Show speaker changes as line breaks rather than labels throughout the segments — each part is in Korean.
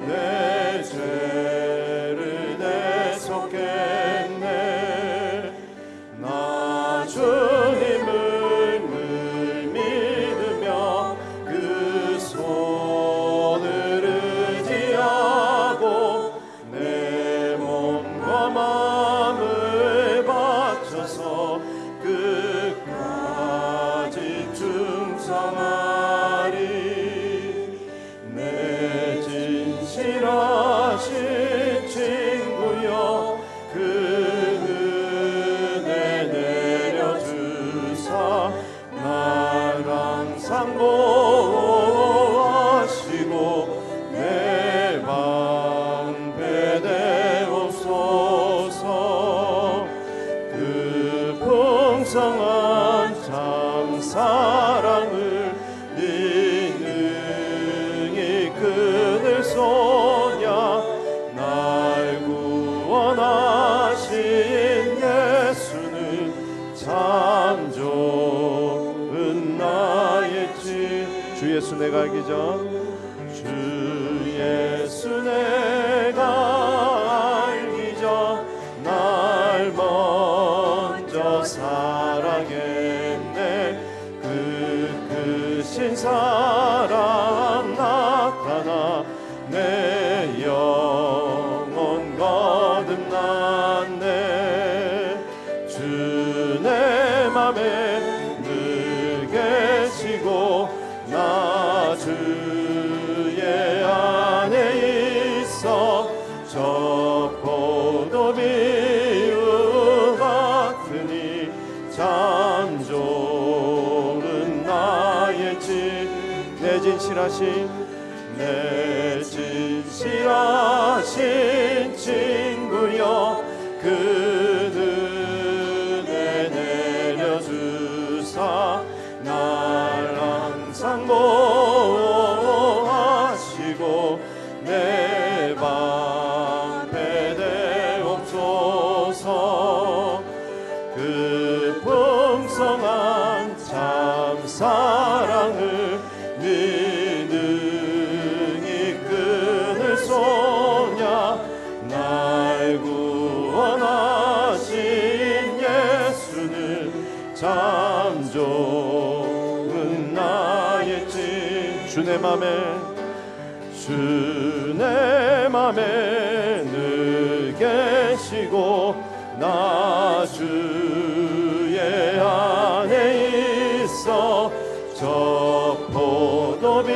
내 죄를 대속했네. 나 주님을 늘 믿으며 그 손을 의지하고 내 몸과 마음을 바쳐서 끝까지 충성하리. 내 진실하신 친구여 그 은혜 내려주사 날 항상 보호하시고 내 방패 되옵소서. 그 풍성한 참 사랑을 네 능히 끊을 소냐. 날 구원하신 예수는 참 좋은 나의 주 예수 내가 알기 전 주 예수 내가 알기 전 날 먼저 사랑했네. 그 크신 사랑 나타나 내 영혼 거듭났네. 주 내 맘에 늘 계시고 나 주의 안에 있어. 저 포도비유 같으니 참 좋은 나의 집. 내 진실하신 친구여 그 은혜 내려주사 날 항상 보호하시고 내 방패 되옵소서. 그 풍성한 참 사랑을 네 능히 끊을 소냐. 날 구원하신 예수는 참 좋은 나의 집. 주 내 맘에 늘 계시고 나 주의 안에 있어. 저 포도비유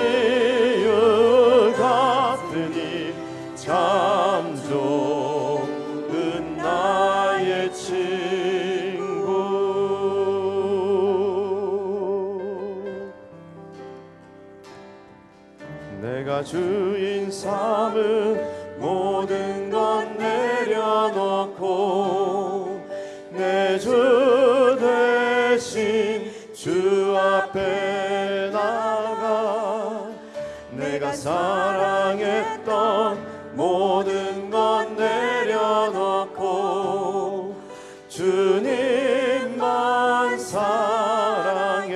같으니 참 좋은 나의 친구. 내가 주인 삼은 모든 것 내려놓고 내 주 대신 주 앞에 나가. 내가 사랑했던 모든 것 내려놓고 주님만 사랑해.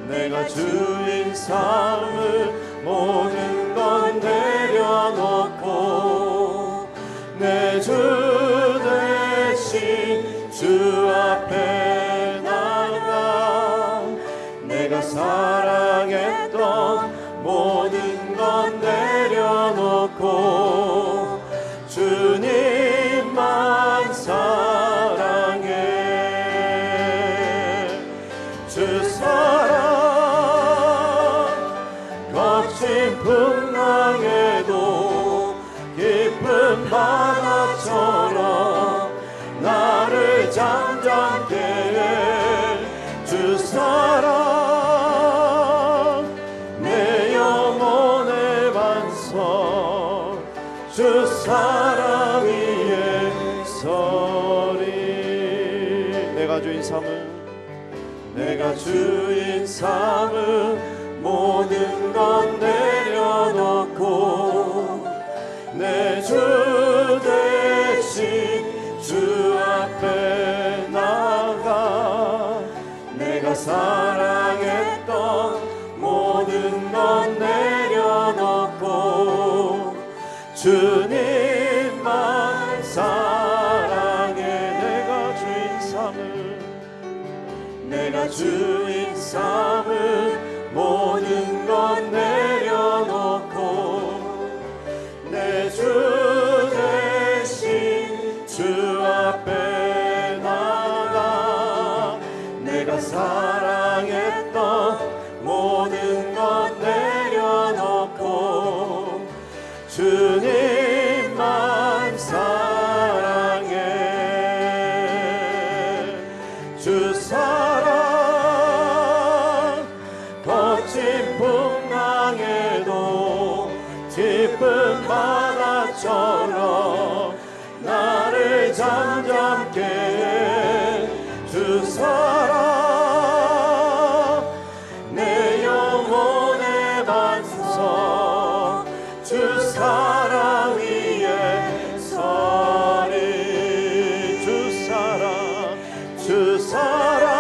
내가 주인 삼은 모든 것 내려놓고 내 주 대신 주 앞에 나가. 내가 사랑했던 모든 것 내려놓고 주님만 사랑해. 주 사랑 거친 풍랑에도 깊은 바다처럼 나를 잠잠케 해. 주 사랑 내 영혼의 반석. 주 사랑 위에 서리. 내가 주인 삼은 모든 것 내려놓고 내 주 대신 주 앞에 나가. 내가 사랑했던 모든 것 주님만 사랑해. 내가 주인 삼을 모든 것 내려놓고 내 주 대신 주 앞에 나가 내가 사랑했던 모든 것 내려놓고 주님만 사랑해. 주 사랑 거친 풍랑에도 깊은 바다처럼 나를 잠잠케 해. 주 사랑 내 영혼의 반석 주 사랑 위에 서리. 주 사랑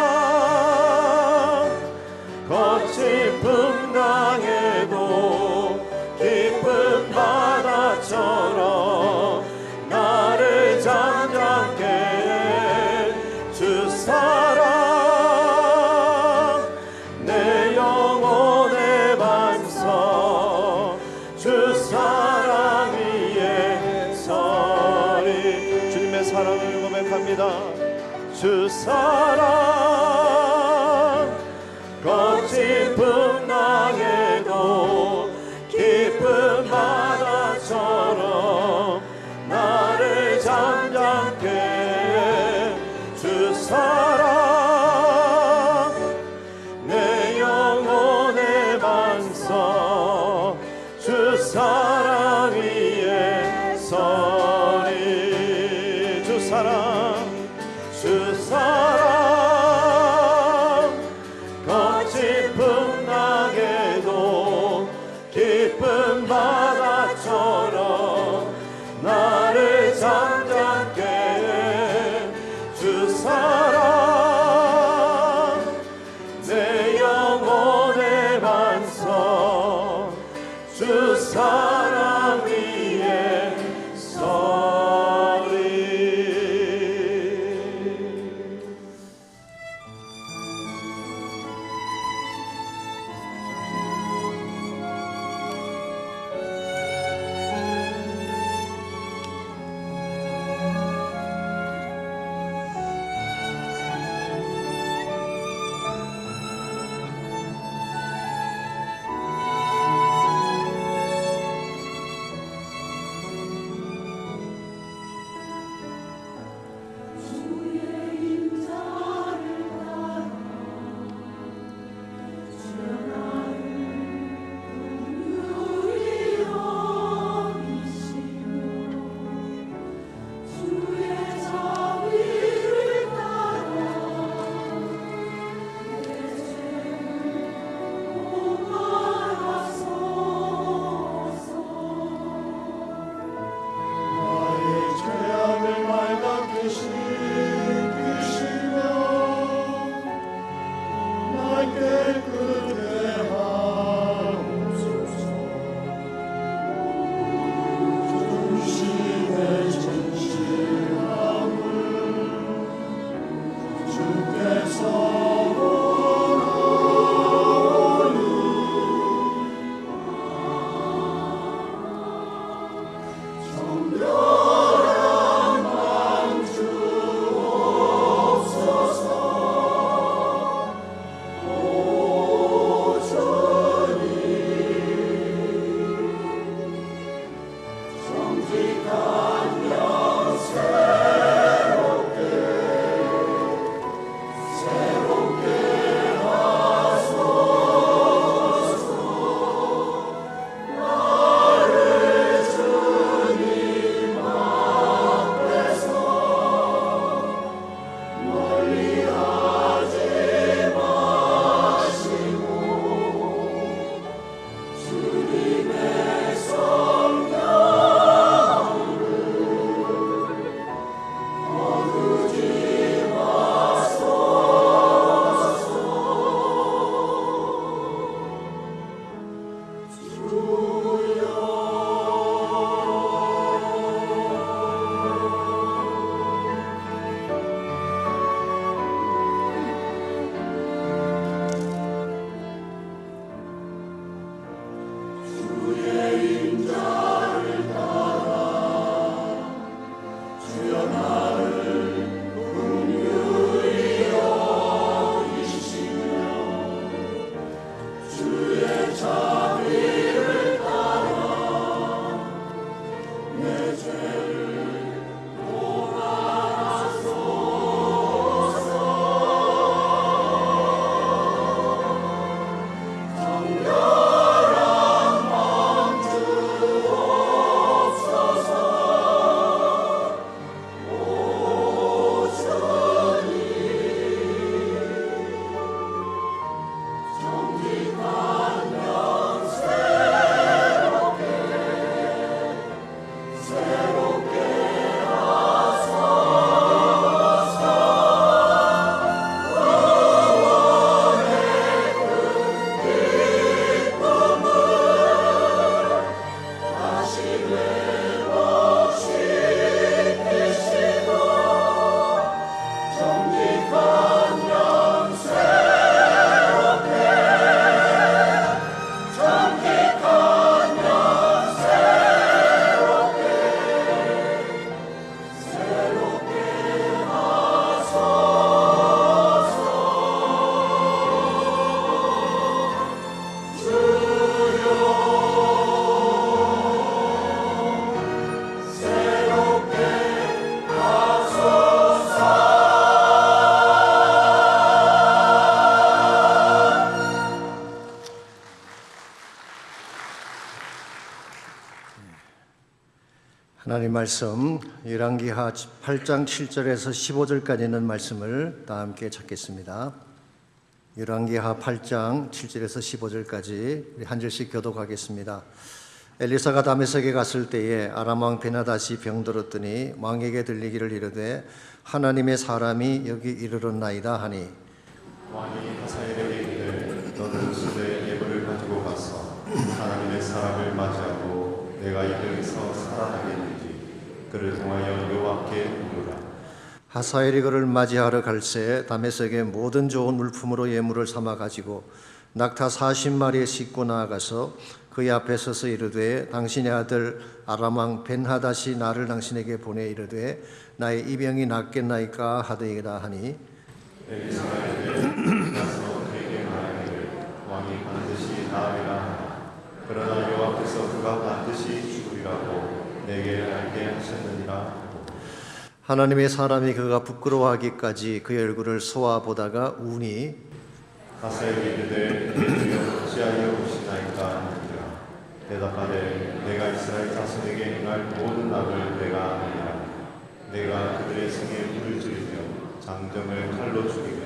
거친 풍랑에도 깊은 바다처럼 나를 잠잠케 해. 주 사랑 내 영혼의 반석 주 사랑 위에 서리. 주님의 사랑을 고백합니다. 주 사랑 거친 풍랑에도 깊은 바다처럼 나를 잠잠케 해. 주 사랑 내 영혼의 반석 주 사랑 위에 서리. 주 사랑 거친 풍랑에도 깊은 바다처럼 나를 잠잠케 해. 주 사랑 내 영혼의 반석 주 사랑 위에 서리.
하나님 말씀 열왕기하 8장 7절에서 15절까지 있는 말씀을 다 함께 찾겠습니다. 열왕기하 8장 7절에서 15절까지 우리 한 절씩 교독하겠습니다. 엘리사가 다메섹에 갔을 때에 아람 왕 베나다시 병들었더니 왕에게 들리기를 이르되 하나님의 사람이 여기 이르렀나이다 하니
왕이 하사엘에게 이르되 너는 수레 예물을 가지고 가서 하나님의 사람을 맞이하고 내가 이들에서 살아나겠는지 그를 통하여 여호와께 물으라.
하사엘이 그를 맞이하러 갈새 다메섹의 모든 좋은 물품으로 예물을 삼아 가지고 낙타 40마리에 싣고 나아가서 그의 앞에 서서 이르되 당신의 아들 아람 왕 벤하닷이 나를 당신에게 보내 이르되 나의 이 병이 낫겠나이까 하더이다 하니
엘리사가 이르되 가서 그에게 말하기를 왕이 반드시 나으리라 하나 그러나 여호와께서 그가 반드시 죽으리라고 내게 알게 하셨느니라.
하나님의 사람이 그가 부끄러워하기까지 그의 얼굴을 쏘아보다가 우니
하사엘이 이르되 내 주여 어찌하여 오시나이까 하니라. 대답하되 내가 이스라엘 자손에게 행할 모든 악을 내가 아느니라. 내가 그들의 성에 물을 들이며 장정을 칼로 죽이며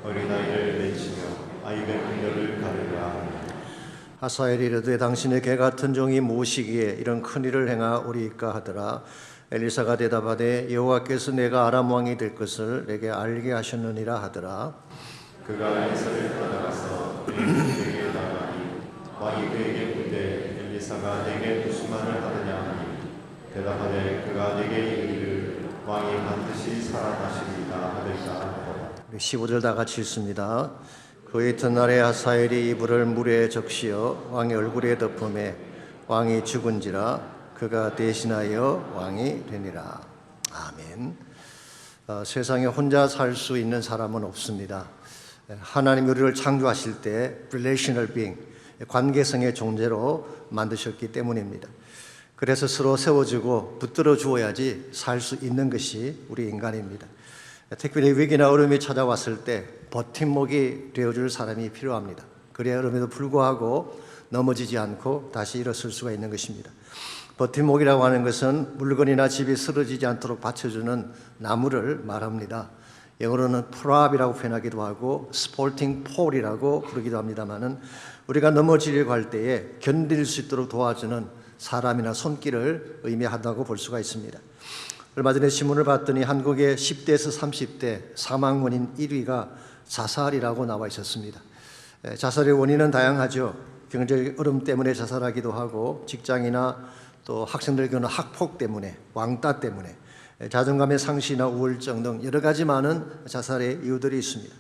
어린아이를 내치며 아이의 그녀를 가르라 하니
하사엘이 이르되 당신의 개 같은 종이 무엇이기에 이런 큰일을 행하오리이까 하더라. 엘리사가 대답하되 여호와께서 내가 아람 왕이 될 것을 내게 알게 하셨느니라 하더라.
그가 엘리사를 따라가서 엘리사에게 나가니 왕이 그에게 묻되 엘리사가 내게 무슨 말을 하느냐 하니 대답하되 그가 내게 이르기를 왕이 반드시 살아나시리이다 하더이다.
15절 다 같이 읽습니다. 그 이튿날에 하사엘이 이불을 물에 적시어 왕의 얼굴에 덮음에 왕이 죽은지라 그가 대신하여 왕이 되니라. 아멘. 세상에 혼자 살 수 있는 사람은 없습니다. 하나님 우리를 창조하실 때 relational being, 관계성의 존재로 만드셨기 때문입니다. 그래서 서로 세워주고 붙들어 주어야지 살 수 있는 것이 우리 인간입니다. 특별히 위기나 어려움이 찾아왔을 때 버팀목이 되어줄 사람이 필요합니다. 그래야 어려움에도 불구하고 넘어지지 않고 다시 일어설 수가 있는 것입니다. 버팀목이라고 하는 것은 물건이나 집이 쓰러지지 않도록 받쳐주는 나무를 말합니다. 영어로는 프랍이라고 표현하기도 하고 스포팅 폴이라고 부르기도 합니다만은 우리가 넘어지려고 할 때에 견딜 수 있도록 도와주는 사람이나 손길을 의미한다고 볼 수가 있습니다. 얼마 전에 신문을 봤더니 한국의 10대에서 30대 사망 원인 1위가 자살이라고 나와 있었습니다. 자살의 원인은 다양하죠. 경제적 어려움 때문에 자살하기도 하고 직장이나 또 학생들 경우는 학폭 때문에, 왕따 때문에, 자존감의 상실이나 우울증 등 여러 가지 많은 자살의 이유들이 있습니다.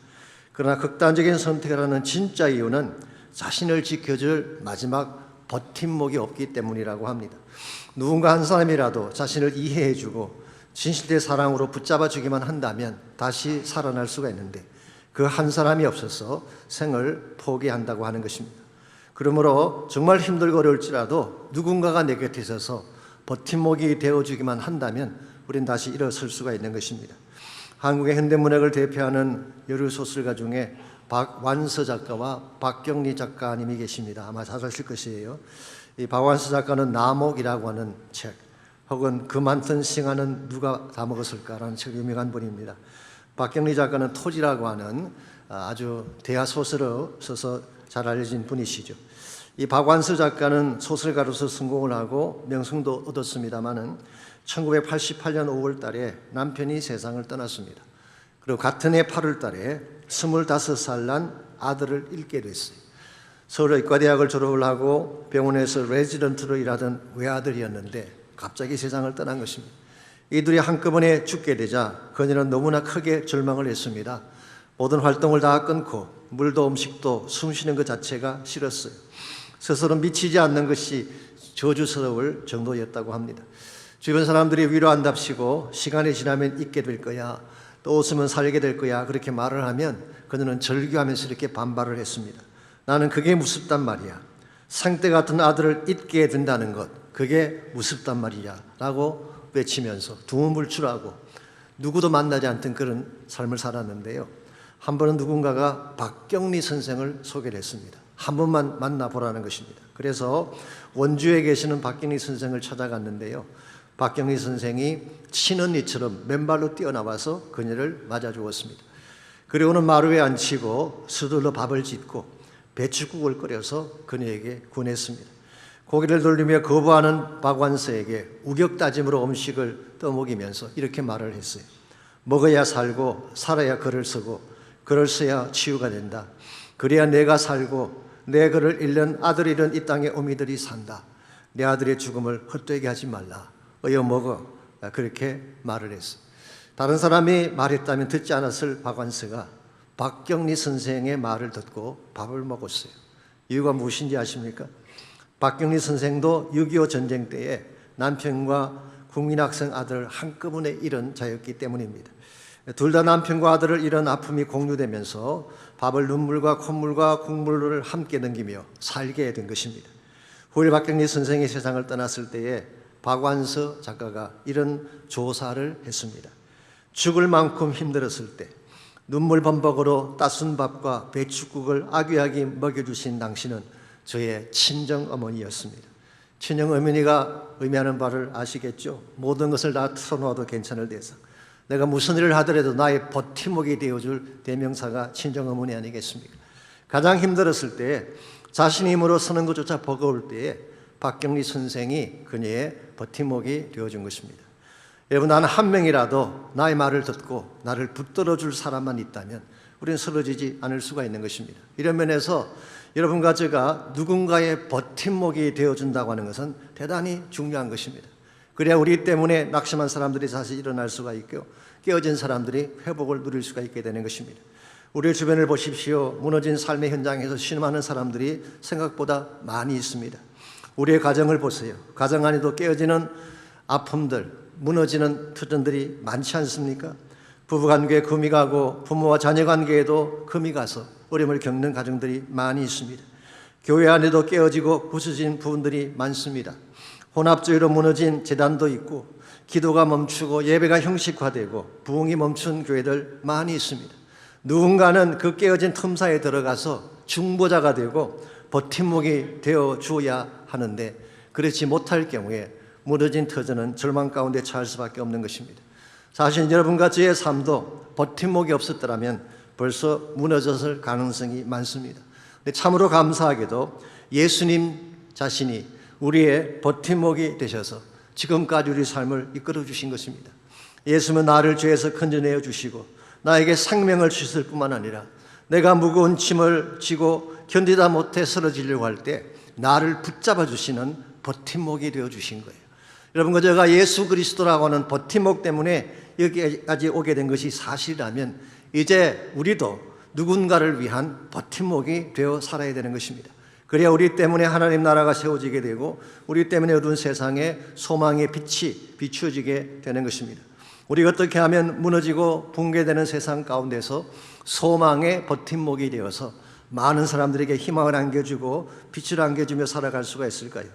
그러나 극단적인 선택을 하는 진짜 이유는 자신을 지켜줄 마지막 버팀목이 없기 때문이라고 합니다. 누군가 한 사람이라도 자신을 이해해주고 진실된 사랑으로 붙잡아주기만 한다면 다시 살아날 수가 있는데 그 한 사람이 없어서 생을 포기한다고 하는 것입니다. 그러므로 정말 힘들고 어려울지라도 누군가가 내 곁에 있어서 버팀목이 되어주기만 한다면 우린 다시 일어설 수가 있는 것입니다. 한국의 현대문학을 대표하는 여러 소설가 중에 박완서 작가와 박경리 작가님이 계십니다. 아마 잘 아실 것이에요. 이 박완서 작가는 나목이라고 하는 책 혹은 그 많던 싱하는 누가 다 먹었을까라는 책 유명한 분입니다. 박경리 작가는 토지라고 하는 아주 대하소설을 써서 잘 알려진 분이시죠. 이 박완서 작가는 소설가로서 성공을 하고 명성도 얻었습니다마는 1988년 5월 달에 남편이 세상을 떠났습니다. 그리고 같은 해 8월 달에 25살 난 아들을 잃게 됐어요. 서울 의과대학을 졸업을 하고 병원에서 레지던트로 일하던 외아들이었는데 갑자기 세상을 떠난 것입니다. 이들이 한꺼번에 죽게 되자 그녀는 너무나 크게 절망을 했습니다. 모든 활동을 다 끊고 물도 음식도 숨쉬는 것 자체가 싫었어요. 스스로 미치지 않는 것이 저주스러울 정도였다고 합니다. 주변 사람들이 위로한답시고 시간이 지나면 잊게 될 거야, 또 웃으면 살게 될 거야 그렇게 말을 하면 그녀는 절규하면서 이렇게 반발을 했습니다. 나는 그게 무섭단 말이야. 생때 같은 아들을 잊게 된다는 것, 그게 무섭단 말이야 라고 외치면서 두문불출하고 누구도 만나지 않던 그런 삶을 살았는데요. 한 번은 누군가가 박경리 선생을 소개를 했습니다. 한 번만 만나보라는 것입니다. 그래서 원주에 계시는 박경리 선생을 찾아갔는데요. 박경리 선생이 친언니처럼 맨발로 뛰어나와서 그녀를 맞아주었습니다. 그리고는 마루에 앉히고 서둘러 밥을 짓고 배춧국을 끓여서 그녀에게 권했습니다. 고개를 돌리며 거부하는 박완서에게 우격다짐으로 음식을 떠먹이면서 이렇게 말을 했어요. 먹어야 살고 살아야 글을 쓰고 글을 써야 치유가 된다. 그래야 내가 살고 내 글을 잃는 아들 잃은 이 땅의 어미들이 산다. 내 아들의 죽음을 헛되게 하지 말라. 어여 먹어. 그렇게 말을 했어요. 다른 사람이 말했다면 듣지 않았을 박완서가 박경리 선생의 말을 듣고 밥을 먹었어요. 이유가 무엇인지 아십니까? 박경리 선생도 6.25 전쟁 때에 남편과 국민학생 아들을 한꺼번에 잃은 자였기 때문입니다. 둘 다 남편과 아들을 잃은 아픔이 공유되면서 밥을 눈물과 콧물과 국물을 함께 넘기며 살게 된 것입니다. 후일 박경리 선생이 세상을 떠났을 때에 박완서 작가가 이런 조사를 했습니다. 죽을 만큼 힘들었을 때 눈물 범벅으로 따순 밥과 배춧국을 아귀하게 먹여주신 당신은 저의 친정어머니였습니다. 친정어머니가 의미하는 바를 아시겠죠? 모든 것을 다 털어놓아도 괜찮을 대상. 내가 무슨 일을 하더라도 나의 버팀목이 되어줄 대명사가 친정어머니 아니겠습니까? 가장 힘들었을 때 자신의 힘으로 서는 것조차 버거울 때에 박경리 선생이 그녀의 버팀목이 되어준 것입니다. 여러분, 나는 한 명이라도 나의 말을 듣고 나를 붙들어줄 사람만 있다면 우리는 쓰러지지 않을 수가 있는 것입니다. 이런 면에서 여러분과 제가 누군가의 버팀목이 되어준다고 하는 것은 대단히 중요한 것입니다. 그래야 우리 때문에 낙심한 사람들이 다시 일어날 수가 있고 깨어진 사람들이 회복을 누릴 수가 있게 되는 것입니다. 우리 주변을 보십시오. 무너진 삶의 현장에서 신음하는 사람들이 생각보다 많이 있습니다. 우리의 가정을 보세요. 가정 안에도 깨어지는 아픔들, 무너지는 터전들이 많지 않습니까? 부부관계에 금이 가고 부모와 자녀관계에도 금이 가서 어려움을 겪는 가정들이 많이 있습니다. 교회 안에도 깨어지고 부서진 부분들이 많습니다. 혼합주의로 무너진 재단도 있고 기도가 멈추고 예배가 형식화되고 부흥이 멈춘 교회들 많이 있습니다. 누군가는 그 깨어진 틈사이에 들어가서 중보자가 되고 버팀목이 되어 주어야 하는데 그렇지 못할 경우에 무너진 터전은 절망 가운데 처할 수밖에 없는 것입니다. 사실 여러분과 저의 삶도 버팀목이 없었더라면 벌써 무너졌을 가능성이 많습니다. 근데 참으로 감사하게도 예수님 자신이 우리의 버팀목이 되셔서 지금까지 우리 삶을 이끌어 주신 것입니다. 예수는 나를 죄에서 건져내어 주시고 나에게 생명을 주실 뿐만 아니라 내가 무거운 짐을 지고 견디다 못해 쓰러지려고 할 때 나를 붙잡아 주시는 버팀목이 되어 주신 거예요. 여러분과 제가 예수 그리스도라고 하는 버팀목 때문에 여기까지 오게 된 것이 사실이라면 이제 우리도 누군가를 위한 버팀목이 되어 살아야 되는 것입니다. 그래야 우리 때문에 하나님 나라가 세워지게 되고 우리 때문에 어두운 세상에 소망의 빛이 비추어지게 되는 것입니다. 우리가 어떻게 하면 무너지고 붕괴되는 세상 가운데서 소망의 버팀목이 되어서 많은 사람들에게 희망을 안겨주고 빛을 안겨주며 살아갈 수가 있을까요?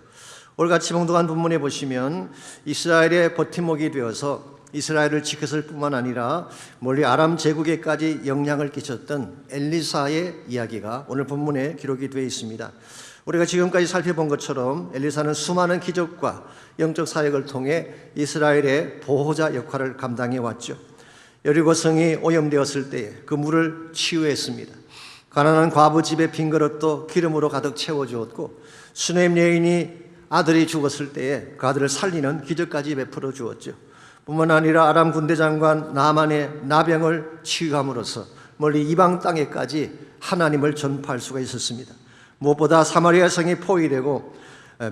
올같이 봉독한 본문에 보시면 이스라엘의 버팀목이 되어서 이스라엘을 지켰을 뿐만 아니라 멀리 아람 제국에까지 영향을 끼쳤던 엘리사의 이야기가 오늘 본문에 기록이 되어 있습니다. 우리가 지금까지 살펴본 것처럼 엘리사는 수많은 기적과 영적 사역을 통해 이스라엘의 보호자 역할을 감당해 왔죠. 여리고 성이 오염되었을 때 그 물을 치유했습니다. 가난한 과부 집의 빈 그릇도 기름으로 가득 채워주었고 수넴 여인이 아들이 죽었을 때에 그 아들을 살리는 기적까지 베풀어 주었죠. 뿐만 아니라 아람 군대 장관 나만의 나병을 치유함으로써 멀리 이방 땅에까지 하나님을 전파할 수가 있었습니다. 무엇보다 사마리아 성이 포위되고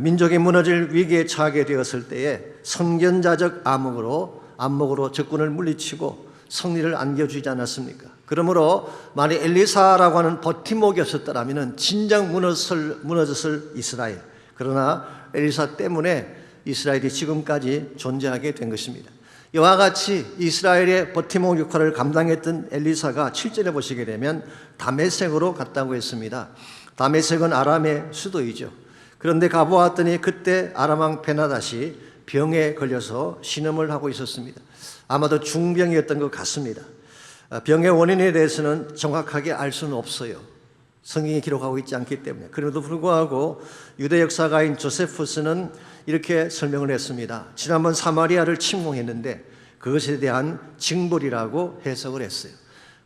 민족이 무너질 위기에 처하게 되었을 때에 선견자적 안목으로 적군을 물리치고 승리를 안겨주지 않았습니까? 그러므로 만약 엘리사라고 하는 버팀목이 없었더라면 진정 무너졌을 이스라엘. 그러나 엘리사 때문에 이스라엘이 지금까지 존재하게 된 것입니다. 이와 같이 이스라엘의 버팀목 역할을 감당했던 엘리사가 7절에 보시게 되면 다메섹으로 갔다고 했습니다. 다메섹은 아람의 수도이죠. 그런데 가보았더니 그때 아람 왕 베나닷이 병에 걸려서 신음을 하고 있었습니다. 아마도 중병이었던 것 같습니다. 병의 원인에 대해서는 정확하게 알 수는 없어요. 성경이 기록하고 있지 않기 때문에. 그럼에도 불구하고 유대 역사가인 조세푸스는 이렇게 설명을 했습니다. 지난번 사마리아를 침공했는데 그것에 대한 징벌이라고 해석을 했어요.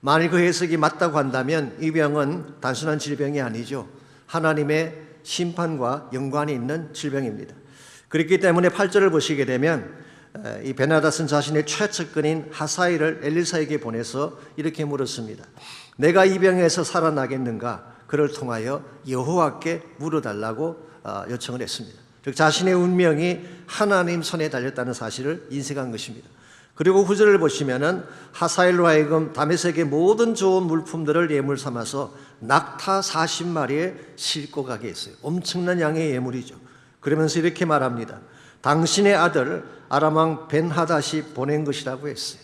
만일 그 해석이 맞다고 한다면 이 병은 단순한 질병이 아니죠. 하나님의 심판과 연관이 있는 질병입니다. 그렇기 때문에 8절을 보시게 되면 이 베나닷은 자신의 최측근인 하사이를 엘리사에게 보내서 이렇게 물었습니다. 내가 이 병에서 살아나겠는가? 그를 통하여 여호와께 물어달라고 요청을 했습니다. 즉 자신의 운명이 하나님 손에 달렸다는 사실을 인식한 것입니다. 그리고 9절을 보시면은 하사엘로 하여금 다메섹의 모든 좋은 물품들을 예물 삼아서 낙타 40마리에 싣고 가게 했어요. 엄청난 양의 예물이죠. 그러면서 이렇게 말합니다. 당신의 아들 아람왕 벤하닷이 보낸 것이라고 했어요.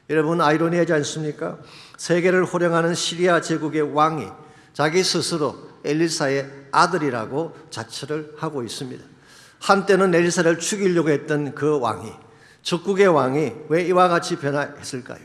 여러분 아이러니하지 않습니까? 세계를 호령하는 시리아 제국의 왕이 자기 스스로 엘리사의 아들이라고 자처를 하고 있습니다. 한때는 엘리사를 죽이려고 했던 그 왕이, 적국의 왕이 왜 이와 같이 변화했을까요?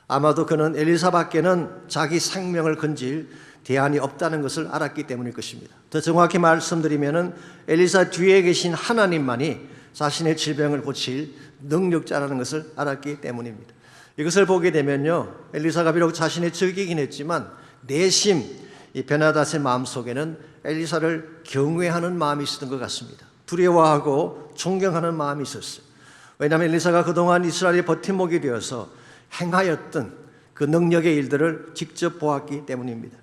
아마도 그는 엘리사밖에는 자기 생명을 건질 대안이 없다는 것을 알았기 때문일 것입니다. 더 정확히 말씀드리면 엘리사 뒤에 계신 하나님만이 자신의 질병을 고칠 능력자라는 것을 알았기 때문입니다. 이것을 보게 되면요, 엘리사가 비록 자신의 적이긴 했지만 내심 이 베나닷의 마음속에는 엘리사를 경외하는 마음이 있었던 것 같습니다. 두려워하고 존경하는 마음이 있었어요. 왜냐하면 엘리사가 그동안 이스라엘의 버팀목이 되어서 행하였던 그 능력의 일들을 직접 보았기 때문입니다.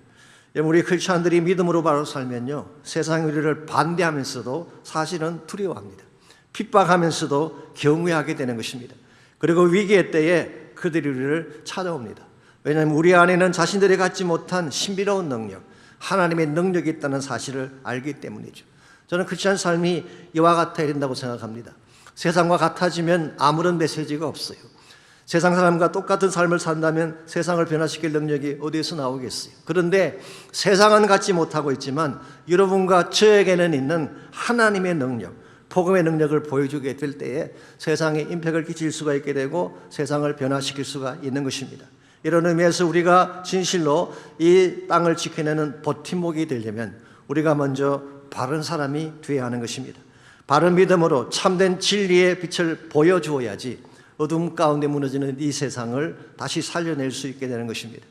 우리 크리스찬들이 믿음으로 바로 살면요, 세상이 우리를 반대하면서도 사실은 두려워합니다. 핍박하면서도 경외하게 되는 것입니다. 그리고 위기의 때에 그들이 우리를 찾아옵니다. 왜냐하면 우리 안에는 자신들이 갖지 못한 신비로운 능력, 하나님의 능력이 있다는 사실을 알기 때문이죠. 저는 크리스찬 삶이 이와 같아야 된다고 생각합니다. 세상과 같아지면 아무런 메시지가 없어요. 세상 사람과 똑같은 삶을 산다면 세상을 변화시킬 능력이 어디에서 나오겠어요? 그런데 세상은 갖지 못하고 있지만 여러분과 저에게는 있는 하나님의 능력, 복음의 능력을 보여주게 될 때에 세상에 임팩을 끼칠 수가 있게 되고 세상을 변화시킬 수가 있는 것입니다. 이런 의미에서 우리가 진실로 이 땅을 지켜내는 버팀목이 되려면 우리가 먼저 바른 사람이 되어야 하는 것입니다. 바른 믿음으로 참된 진리의 빛을 보여주어야지 어둠 가운데 무너지는 이 세상을 다시 살려낼 수 있게 되는 것입니다.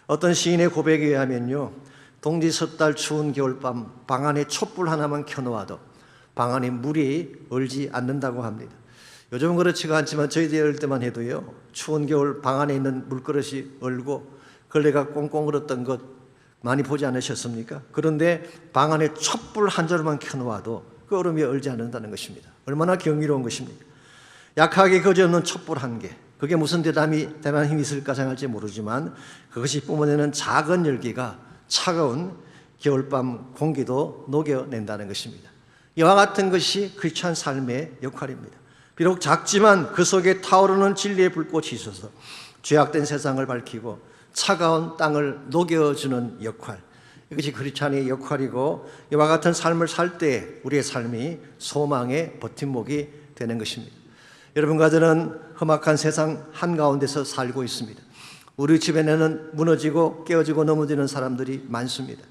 어떤 시인의 고백에 의하면요, 동지 섣달 추운 겨울밤 방 안에 촛불 하나만 켜놓아도 방 안에 물이 얼지 않는다고 합니다. 요즘은 그렇지가 않지만 저희들이 어릴 때만 해도요, 추운 겨울 방 안에 있는 물그릇이 얼고 걸레가 꽁꽁 얼었던 것 많이 보지 않으셨습니까? 그런데 방 안에 촛불 한 자루만 켜놓아도 그 얼음이 얼지 않는다는 것입니다. 얼마나 경이로운 것입니까? 약하게 거지없는 촛불 한 개, 그게 무슨 대단한 힘이 있을까 생각할지 모르지만 그것이 뿜어내는 작은 열기가 차가운 겨울밤 공기도 녹여낸다는 것입니다. 이와 같은 것이 크리스찬 삶의 역할입니다. 비록 작지만 그 속에 타오르는 진리의 불꽃이 있어서 죄악된 세상을 밝히고 차가운 땅을 녹여주는 역할, 이것이 크리스찬의 역할이고 이와 같은 삶을 살 때 우리의 삶이 소망의 버팀목이 되는 것입니다. 여러분과 저는 험악한 세상 한가운데서 살고 있습니다. 우리 주변에는 무너지고 깨어지고 넘어지는 사람들이 많습니다.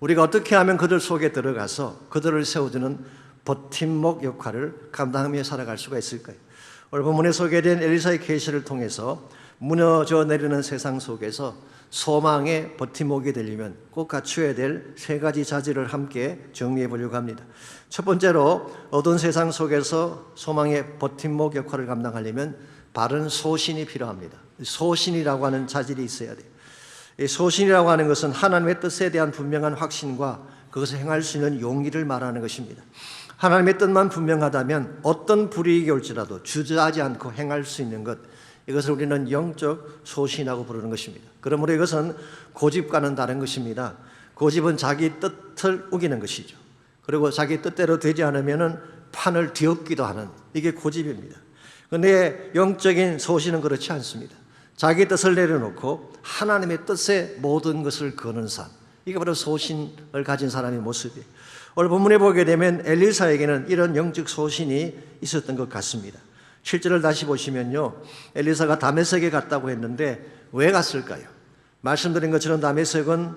우리가 어떻게 하면 그들 속에 들어가서 그들을 세워주는 버팀목 역할을 감당하며 살아갈 수가 있을까요? 오늘 본문에 소개된 엘리사의 계시를 통해서 무너져 내리는 세상 속에서 소망의 버팀목이 되려면 꼭 갖춰야 될 세 가지 자질을 함께 정리해 보려고 합니다. 첫 번째로 어두운 세상 속에서 소망의 버팀목 역할을 감당하려면 바른 소신이 필요합니다. 소신이라고 하는 자질이 있어야 돼요. 이 소신이라고 하는 것은 하나님의 뜻에 대한 분명한 확신과 그것을 행할 수 있는 용기를 말하는 것입니다. 하나님의 뜻만 분명하다면 어떤 불이익이 올지라도 주저하지 않고 행할 수 있는 것, 이것을 우리는 영적 소신이라고 부르는 것입니다. 그러므로 이것은 고집과는 다른 것입니다. 고집은 자기 뜻을 우기는 것이죠. 그리고 자기 뜻대로 되지 않으면 판을 뒤엎기도 하는, 이게 고집입니다. 그런데 영적인 소신은 그렇지 않습니다. 자기 뜻을 내려놓고 하나님의 뜻에 모든 것을 거는 삶, 이게 바로 소신을 가진 사람의 모습이에요. 오늘 본문에 보게 되면 엘리사에게는 이런 영적 소신이 있었던 것 같습니다. 7절을 다시 보시면요, 엘리사가 다메섹에 갔다고 했는데 왜 갔을까요? 말씀드린 것처럼 다메섹은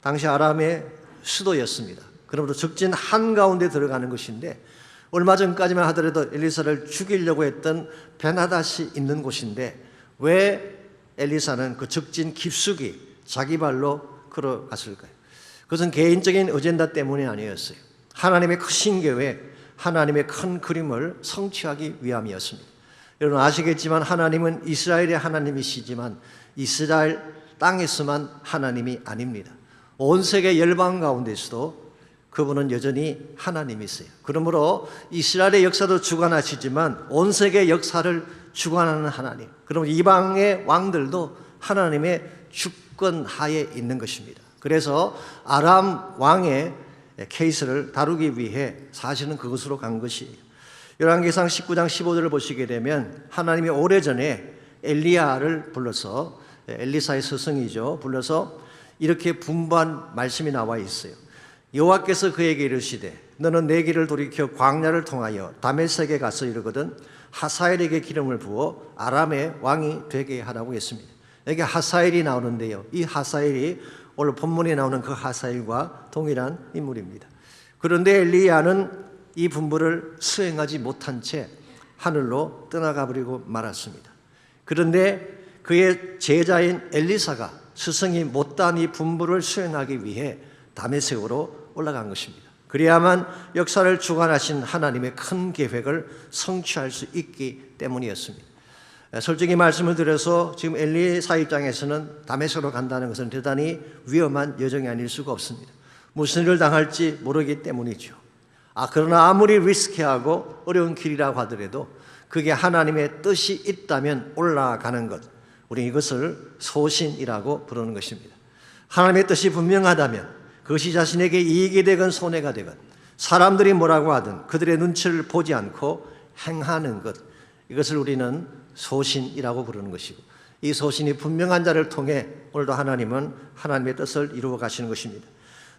당시 아람의 수도였습니다. 그러므로 적진 한가운데 들어가는 것인데 얼마 전까지만 하더라도 엘리사를 죽이려고 했던 베나닷이 있는 곳인데 왜 엘리사는 그 적진 깊숙이 자기 발로 걸어갔을까요? 그것은 개인적인 어젠다 때문이 아니었어요. 하나님의 크신 계획, 하나님의 큰 그림을 성취하기 위함이었습니다. 여러분 아시겠지만 하나님은 이스라엘의 하나님이시지만 이스라엘 땅에서만 하나님이 아닙니다. 온 세계 열방 가운데서도 그분은 여전히 하나님이세요. 그러므로 이스라엘의 역사도 주관하시지만 온 세계 역사를 주관하는 하나님, 그럼 이방의 왕들도 하나님의 주권 하에 있는 것입니다. 그래서 아람 왕의 케이스를 다루기 위해 사실은 그것으로 간 것이에요. 열왕기상 19장 15절을 보시게 되면 하나님이 오래전에 엘리야를 불러서, 엘리사의 스승이죠, 불러서 이렇게 분부한 말씀이 나와 있어요. 여호와께서 그에게 이르시되 너는 내 길을 돌이켜 광야를 통하여 다메섹에 가서 이르거든 하사엘에게 기름을 부어 아람의 왕이 되게 하라고 했습니다. 여기 하사엘이 나오는데요, 이 하사엘이 오늘 본문에 나오는 그 하사엘과 동일한 인물입니다. 그런데 엘리야는 이 분부를 수행하지 못한 채 하늘로 떠나가 버리고 말았습니다. 그런데 그의 제자인 엘리사가 스승이 못한 이 분부를 수행하기 위해 다메섹으로 올라간 것입니다. 그래야만 역사를 주관하신 하나님의 큰 계획을 성취할 수 있기 때문이었습니다. 솔직히 말씀을 드려서 지금 엘리사 입장에서는 다메섹으로 간다는 것은 대단히 위험한 여정이 아닐 수가 없습니다. 무슨 일을 당할지 모르기 때문이죠. 그러나 아무리 리스키하고 어려운 길이라고 하더라도 그게 하나님의 뜻이 있다면 올라가는 것, 우리 이것을 소신이라고 부르는 것입니다. 하나님의 뜻이 분명하다면 그것이 자신에게 이익이 되건 손해가 되건 사람들이 뭐라고 하든 그들의 눈치를 보지 않고 행하는 것, 이것을 우리는 소신이라고 부르는 것이고, 이 소신이 분명한 자를 통해 오늘도 하나님은 하나님의 뜻을 이루어 가시는 것입니다.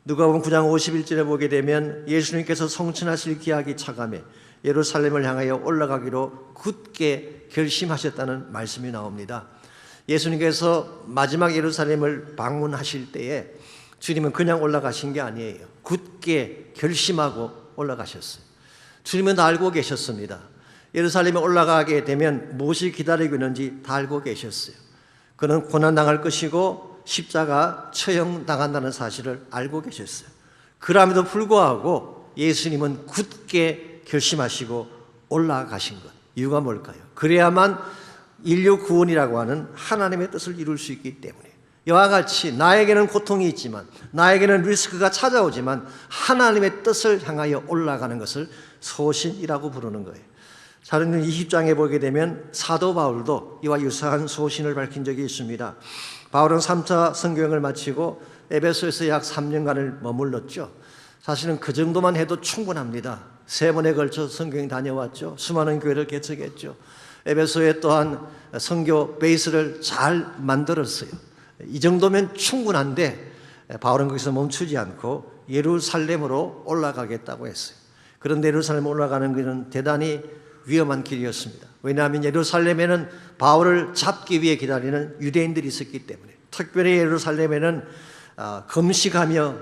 누가복음 9장 51절에 보게 되면 예수님께서 성천하실 기약이 차감해 예루살렘을 향하여 올라가기로 굳게 결심하셨다는 말씀이 나옵니다. 예수님께서 마지막 예루살렘을 방문하실 때에 주님은 그냥 올라가신 게 아니에요. 굳게 결심하고 올라가셨어요. 주님은 다 알고 계셨습니다. 예루살렘에 올라가게 되면 무엇이 기다리고 있는지 다 알고 계셨어요. 그는 고난당할 것이고 십자가 처형당한다는 사실을 알고 계셨어요. 그럼에도 불구하고 예수님은 굳게 결심하시고 올라가신 것. 이유가 뭘까요? 그래야만 인류 구원이라고 하는 하나님의 뜻을 이룰 수 있기 때문에, 이와 같이 나에게는 고통이 있지만, 나에게는 리스크가 찾아오지만 하나님의 뜻을 향하여 올라가는 것을 소신이라고 부르는 거예요. 사도행전 20장에 보게 되면 사도 바울도 이와 유사한 소신을 밝힌 적이 있습니다. 바울은 3차 선교행을 마치고 에베소에서 약 3년간을 머물렀죠. 사실은 그 정도만 해도 충분합니다. 3번에 걸쳐 선교행 다녀왔죠. 수많은 교회를 개척했죠. 에베소에 또한 선교 베이스를 잘 만들었어요. 이 정도면 충분한데 바울은 거기서 멈추지 않고 예루살렘으로 올라가겠다고 했어요. 그런데 예루살렘 올라가는 것은 대단히 위험한 길이었습니다. 왜냐하면 예루살렘에는 바울을 잡기 위해 기다리는 유대인들이 있었기 때문에, 특별히 예루살렘에는 금식하며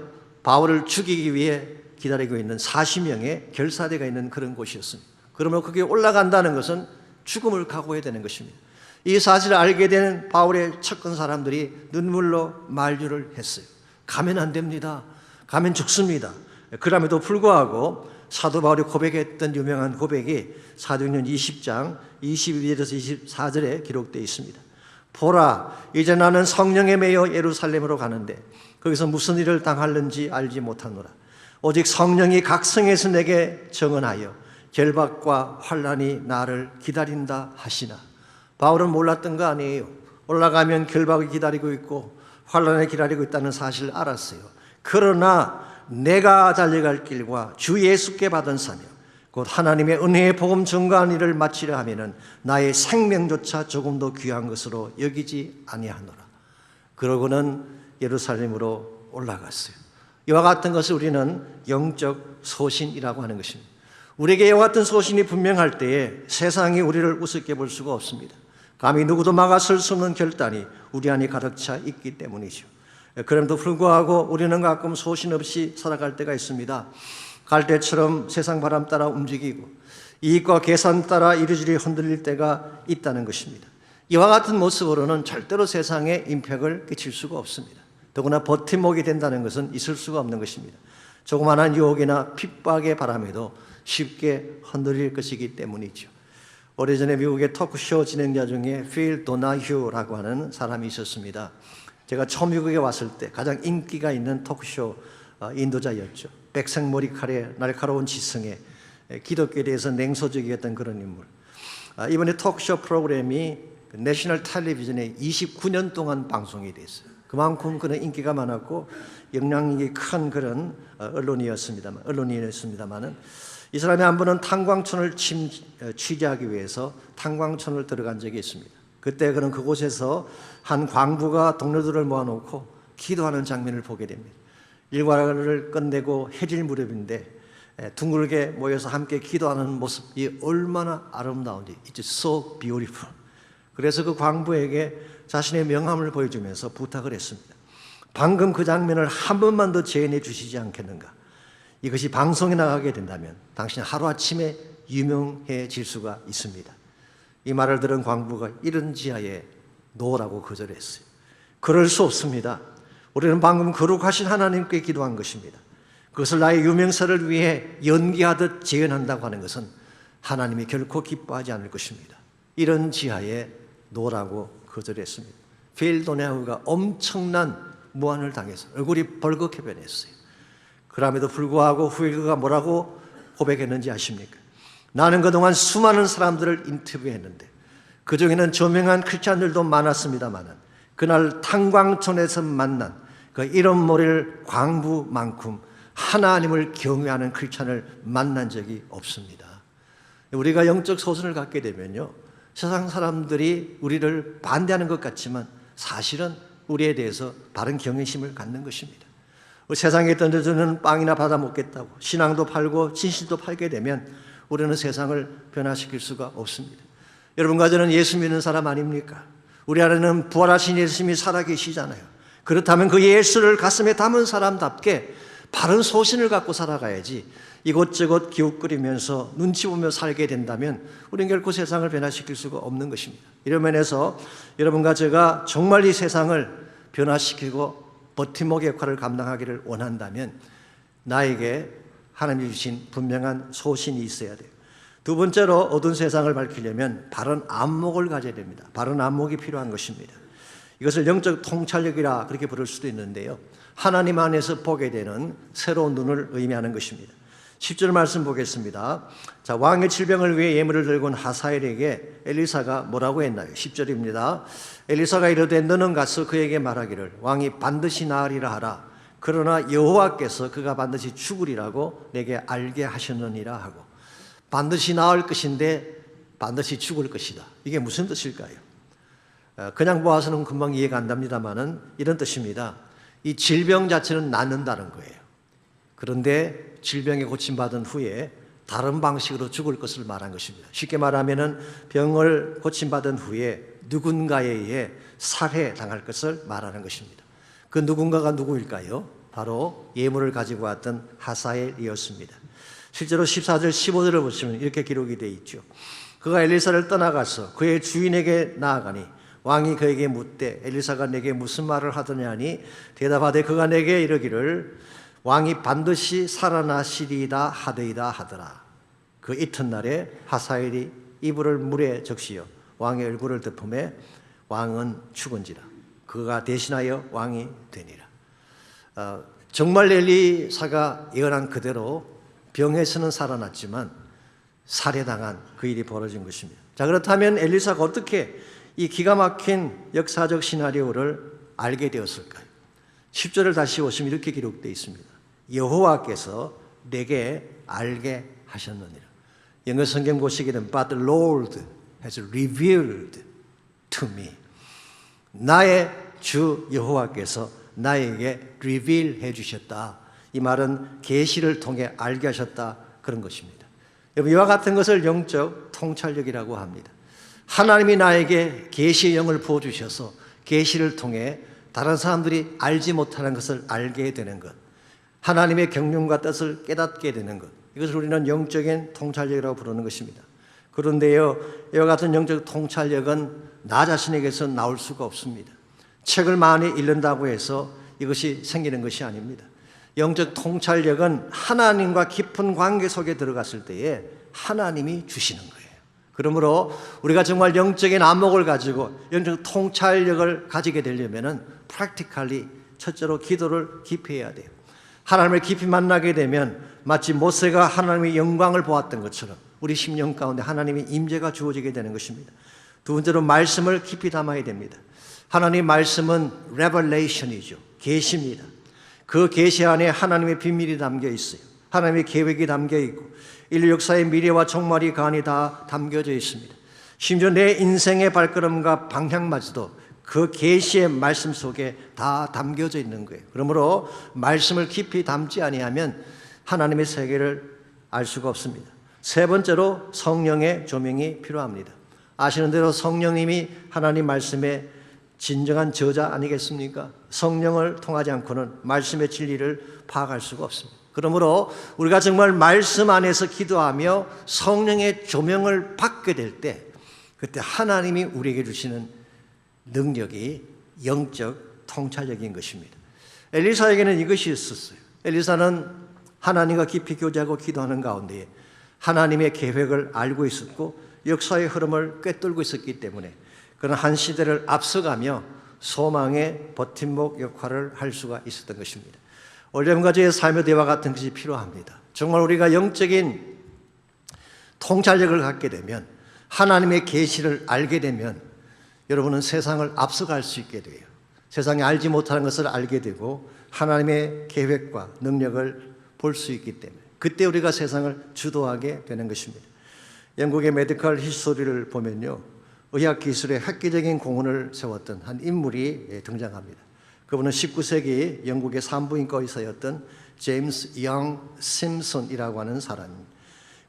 바울을 죽이기 위해 기다리고 있는 40명의 결사대가 있는 그런 곳이었습니다. 그러면 거기에 올라간다는 것은 죽음을 각오해야 되는 것입니다. 이 사실을 알게 된 바울의 척근 사람들이 눈물로 만류를 했어요. 가면 안 됩니다. 가면 죽습니다. 그럼에도 불구하고 사도 바울이 고백했던 유명한 고백이 사도행전 20장 22절에서 24절에 기록되어 있습니다. 보라, 이제 나는 성령에 매여 예루살렘으로 가는데 거기서 무슨 일을 당할는지 알지 못하노라. 오직 성령이 각 성에서 내게 정언하여 결박과 환난이 나를 기다린다 하시나. 바울은 몰랐던 거 아니에요. 올라가면 결박이 기다리고 있고 환난이 기다리고 있다는 사실을 알았어요. 그러나 내가 달려갈 길과 주 예수께 받은 사명, 곧 하나님의 은혜의 복음 전가한 일을 마치려 하면은 나의 생명조차 조금도 귀한 것으로 여기지 아니하노라. 그러고는 예루살렘으로 올라갔어요. 이와 같은 것을 우리는 영적 소신이라고 하는 것입니다. 우리에게 이와 같은 소신이 분명할 때에 세상이 우리를 우습게 볼 수가 없습니다. 감히 누구도 막아설 수 없는 결단이 우리 안에 가득 차 있기 때문이죠. 그럼에도 불구하고 우리는 가끔 소신 없이 살아갈 때가 있습니다. 갈대처럼 세상 바람 따라 움직이고 이익과 계산 따라 이리저리 흔들릴 때가 있다는 것입니다. 이와 같은 모습으로는 절대로 세상에 임팩을 끼칠 수가 없습니다. 더구나 버팀목이 된다는 것은 있을 수가 없는 것입니다. 조그마한 유혹이나 핍박의 바람에도 쉽게 흔들릴 것이기 때문이죠. 오래전에 미국의 토크쇼 진행자 중에 필 도나휴라고 하는 사람이 있었습니다. 제가 처음 미국에 왔을 때 가장 인기가 있는 토크쇼 인도자였죠. 백색 머리칼에 날카로운 지성에 기독교에 대해서 냉소적이었던 그런 인물. 이번에 토크쇼 프로그램이 내셔널 텔레비전에 29년 동안 방송이 됐어요. 그만큼 그는 인기가 많았고 영향력이 큰 그런 언론이었습니다만은 이 사람이 한 번은 탄광촌을 취재하기 위해서 탄광촌을 들어간 적이 있습니다. 그때 그는 그곳에서 한 광부가 동료들을 모아놓고 기도하는 장면을 보게 됩니다. 일과를 끝내고 해질 무렵인데 둥글게 모여서 함께 기도하는 모습이 얼마나 아름다운지 It's so beautiful. 그래서 그 광부에게 자신의 명함을 보여주면서 부탁을 했습니다. 방금 그 장면을 한 번만 더 재현해 주시지 않겠는가? 이것이 방송에 나가게 된다면 당신은 하루아침에 유명해질 수가 있습니다. 이 말을 들은 광부가 이런 지하에 노라고 거절했어요. 그럴 수 없습니다. 우리는 방금 거룩하신 하나님께 기도한 것입니다. 그것을 나의 유명세를 위해 연기하듯 재현한다고 하는 것은 하나님이 결코 기뻐하지 않을 것입니다. 이런 지하에 노라고 거절했습니다. 필 도나휴가 엄청난 무안을 당해서 얼굴이 벌겋게 변했어요. 그럼에도 불구하고 후에 그가 뭐라고 고백했는지 아십니까? 나는 그동안 수많은 사람들을 인터뷰했는데 그 중에는 저명한 크리스찬들도 많았습니다만 그날 탄광촌에서 만난 그 이름 모를 광부만큼 하나님을 경외하는 크리스찬을 만난 적이 없습니다. 우리가 영적 소신을 갖게 되면요, 세상 사람들이 우리를 반대하는 것 같지만 사실은 우리에 대해서 바른 경외심을 갖는 것입니다. 세상에 던져주는 빵이나 받아 먹겠다고 신앙도 팔고 진실도 팔게 되면 우리는 세상을 변화시킬 수가 없습니다. 여러분과 저는 예수 믿는 사람 아닙니까? 우리 안에는 부활하신 예수님이 살아계시잖아요. 그렇다면 그 예수를 가슴에 담은 사람답게 바른 소신을 갖고 살아가야지 이곳저곳 기웃거리면서 눈치 보며 살게 된다면 우리는 결코 세상을 변화시킬 수가 없는 것입니다. 이런 면에서 여러분과 제가 정말 이 세상을 변화시키고 버팀목의 역할을 감당하기를 원한다면 나에게 하나님이 주신 분명한 소신이 있어야 돼요. 두 번째로 어두운 세상을 밝히려면 바른 안목을 가져야 됩니다. 바른 안목이 필요한 것입니다. 이것을 영적 통찰력이라 그렇게 부를 수도 있는데요, 하나님 안에서 보게 되는 새로운 눈을 의미하는 것입니다. 10절 말씀 보겠습니다. 자, 왕의 질병을 위해 예물을 들고 온 하사엘에게 엘리사가 뭐라고 했나요? 10절입니다. 엘리사가 이르되 너는 가서 그에게 말하기를 왕이 반드시 나으리라 하라. 그러나 여호와께서 그가 반드시 죽으리라고 내게 알게 하셨느니라 하고, 반드시 나을 것인데 반드시 죽을 것이다. 이게 무슨 뜻일까요? 그냥 보아서는 금방 이해가 안 됩니다만은 이런 뜻입니다. 이 질병 자체는 낫는다는 거예요. 그런데 질병에 고침받은 후에 다른 방식으로 죽을 것을 말한 것입니다. 쉽게 말하면은 병을 고침받은 후에 누군가에 의해 살해당할 것을 말하는 것입니다. 그 누군가가 누구일까요? 바로 예물을 가지고 왔던 하사엘이었습니다. 실제로 14절 15절을 보시면 이렇게 기록이 되어 있죠. 그가 엘리사를 떠나가서 그의 주인에게 나아가니 왕이 그에게 묻되 엘리사가 내게 무슨 말을 하더냐 하니 대답하되 그가 내게 이르기를 왕이 반드시 살아나시리이다 하되이다 하더라. 그 이튿날에 하사엘이 이불을 물에 적시어 왕의 얼굴을 덮음에 왕은 죽은지라. 그가 대신하여 왕이 되니라. 정말 엘리사가 예언한 그대로 병에서는 살아났지만 살해당한 그 일이 벌어진 것입니다. 자, 그렇다면 엘리사가 어떻게 이 기가 막힌 역사적 시나리오를 알게 되었을까요? 10절을 다시 보시면 이렇게 기록되어 있습니다. 여호와께서 내게 알게 하셨느니라. 영어 성경 보시기에는 But the Lord has revealed to me. 나의 주 여호와께서 나에게 reveal 해주셨다. 이 말은 계시를 통해 알게 하셨다, 그런 것입니다. 여러분, 이와 같은 것을 영적 통찰력이라고 합니다. 하나님이 나에게 계시의 영을 부어주셔서 계시를 통해 다른 사람들이 알지 못하는 것을 알게 되는 것, 하나님의 경륜과 뜻을 깨닫게 되는 것, 이것을 우리는 영적인 통찰력이라고 부르는 것입니다. 그런데요, 이와 같은 영적 통찰력은 나 자신에게서 나올 수가 없습니다. 책을 많이 읽는다고 해서 이것이 생기는 것이 아닙니다. 영적 통찰력은 하나님과 깊은 관계 속에 들어갔을 때에 하나님이 주시는 거예요. 그러므로 우리가 정말 영적인 안목을 가지고 영적 통찰력을 가지게 되려면은 practically 첫째로 기도를 깊이 해야 돼요. 하나님을 깊이 만나게 되면 마치 모세가 하나님의 영광을 보았던 것처럼 우리 심령 가운데 하나님의 임재가 주어지게 되는 것입니다. 두 번째로 말씀을 깊이 담아야 됩니다. 하나님의 말씀은 revelation이죠. 계시입니다. 그 계시 안에 하나님의 비밀이 담겨 있어요. 하나님의 계획이 담겨 있고 인류 역사의 미래와 종말이 그 안에 다 담겨져 있습니다. 심지어 내 인생의 발걸음과 방향마저도 그 계시의 말씀 속에 다 담겨져 있는 거예요. 그러므로 말씀을 깊이 담지 아니하면 하나님의 세계를 알 수가 없습니다. 세 번째로 성령의 조명이 필요합니다. 아시는 대로 성령님이 하나님 말씀의 진정한 저자 아니겠습니까? 성령을 통하지 않고는 말씀의 진리를 파악할 수가 없습니다. 그러므로 우리가 정말 말씀 안에서 기도하며 성령의 조명을 받게 될 때 그때 하나님이 우리에게 주시는 능력이 영적 통찰력인 것입니다. 엘리사에게는 이것이 있었어요. 엘리사는 하나님과 깊이 교제하고 기도하는 가운데 하나님의 계획을 알고 있었고 역사의 흐름을 꿰뚫고 있었기 때문에 그는 한 시대를 앞서가며 소망의 버팀목 역할을 할 수가 있었던 것입니다. 올림과 저의 삶의 대화 같은 것이 필요합니다. 정말 우리가 영적인 통찰력을 갖게 되면 하나님의 계시를 알게 되면 여러분은 세상을 앞서갈 수 있게 돼요. 세상에 알지 못하는 것을 알게 되고 하나님의 계획과 능력을 볼 수 있기 때문에 그때 우리가 세상을 주도하게 되는 것입니다. 영국의 메디컬 히스토리를 보면요, 의학기술에 획기적인 공헌을 세웠던 한 인물이 등장합니다. 그분은 19세기 영국의 산부인과 의사였던 제임스 영 심슨이라고 하는 사람입니다.